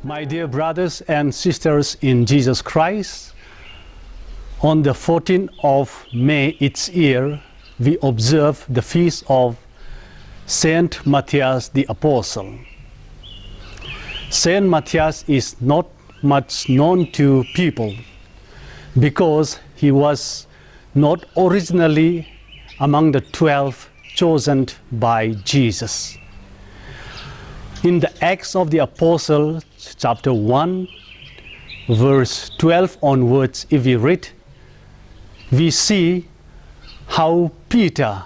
My dear brothers and sisters in Jesus Christ, on the 14th of May each year, we observe the feast of St Matthias the Apostle. St Matthias is not much known to people because he was not originally among the 12 chosen by Jesus. In the Acts of the Apostles, chapter 1, verse 12 onwards, if we read, we see how Peter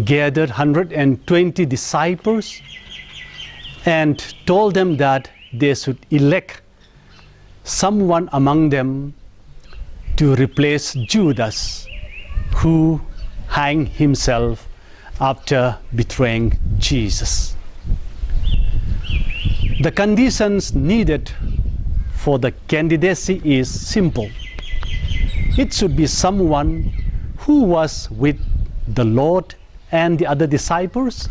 gathered 120 disciples and told them that they should elect someone among them to replace Judas, who hanged himself after betraying Jesus. The conditions needed for the candidacy is simple. It should be someone who was with the Lord and the other disciples,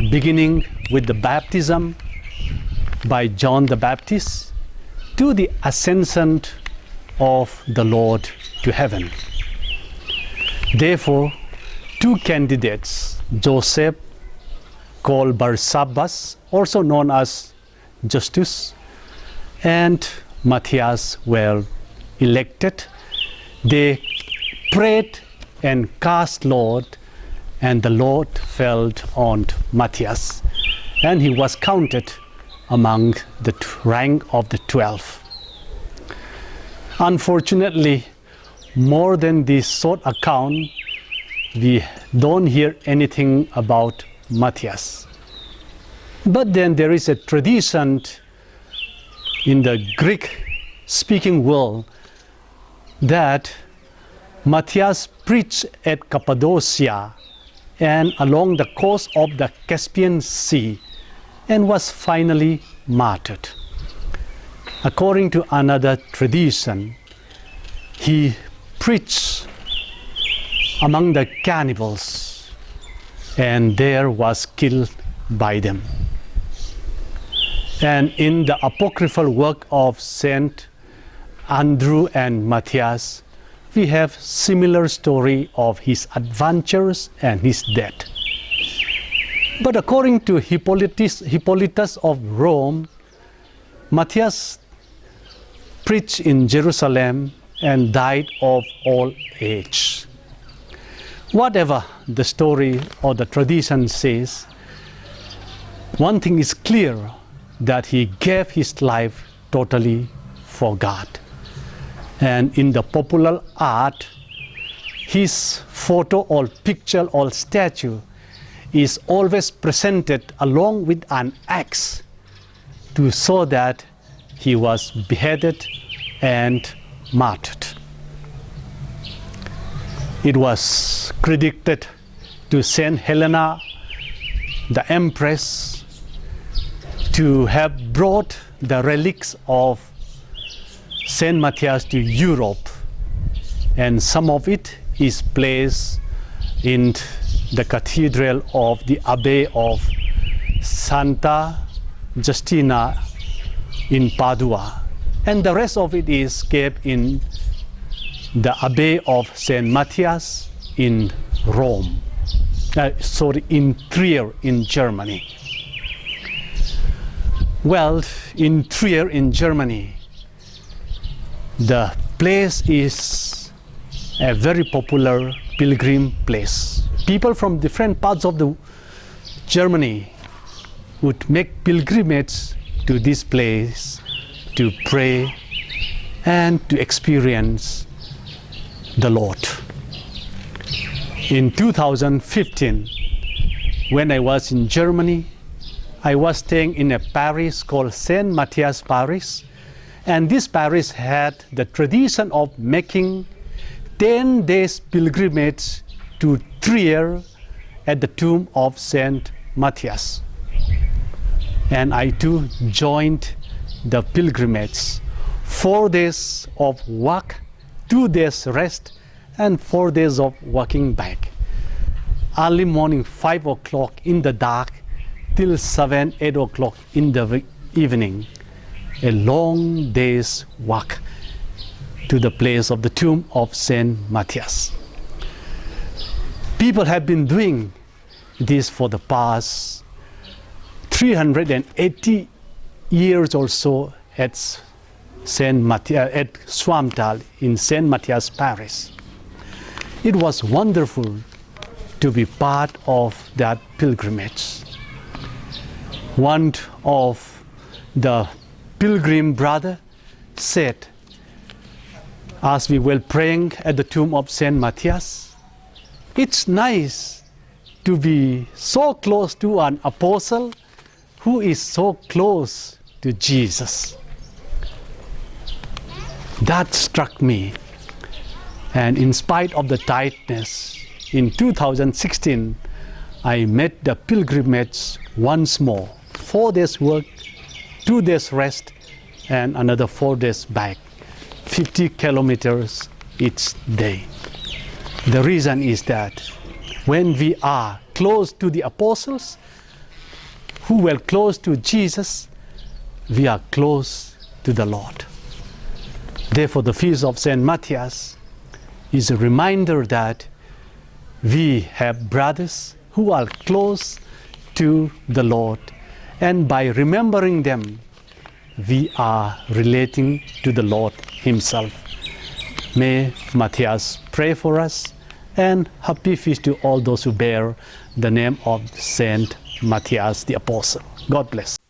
beginning with the baptism by John the Baptist to the ascension of the Lord to heaven. Therefore, two candidates, Joseph, called Barsabbas, also known as Justus, and Matthias were elected. They prayed and cast lot, and the Lord fell on Matthias, and he was counted among the rank of the 12. Unfortunately, more than this short account, we don't hear anything about Matthias. But then there is a tradition in the Greek-speaking world that Matthias preached at Cappadocia and along the coast of the Caspian Sea and was finally martyred. According to another tradition, he preached among the cannibals and there was killed by them. And in the apocryphal work of Saint Andrew and Matthias, we have similar story of his adventures and his death. But according to Hippolytus of Rome, Matthias preached in Jerusalem and died of old age. Whatever the story or the tradition says, one thing is clear, that he gave his life totally for God. And in the popular art, his photo or picture or statue is always presented along with an axe to show that he was beheaded and martyred. It was credited to Saint Helena, the Empress, to have brought the relics of St. Matthias to Europe, and some of it is placed in the cathedral of the Abbey of Santa Justina in Padua, and the rest of it is kept in the Abbey of St. Matthias in Rome, in Trier in Germany. Well, in Trier in Germany, the place is a very popular pilgrim place. People from different parts of the Germany would make pilgrimage to this place to pray and to experience the Lord. In 2015, when I was in Germany, I was staying in a parish called St Matthias Parish, and this parish had the tradition of making 10 days pilgrimage to Trier at the tomb of St. Matthias. And I too joined the pilgrimage. 4 days of walk, 2 days rest, and 4 days of walking back. Early morning, 5 o'clock in the dark, till 7, 8 o'clock in the evening. a long day's walk to the place of the tomb of St Matthias. People have been doing this for the past 380 years or so at St Matthias, at Swamtal in St Matthias Parish. It was wonderful to be part of that pilgrimage. One of the pilgrim brother said, as we were praying at the tomb of St Matthias, it's nice to be so close to an apostle who is so close to Jesus. That struck me, and in spite of the tightness, in 2016 I made the pilgrimage once more. 4 days work, 2 days rest, and another 4 days back, 50 kilometers each day. The reason is that when we are close to the apostles who were close to Jesus, we are close to the Lord. Therefore, the feast of St. Matthias is a reminder that we have brothers who are close to the Lord, and by remembering them, we are relating to the Lord Himself. May Matthias pray for us, and happy feast to all those who bear the name of St. Matthias the Apostle. God bless.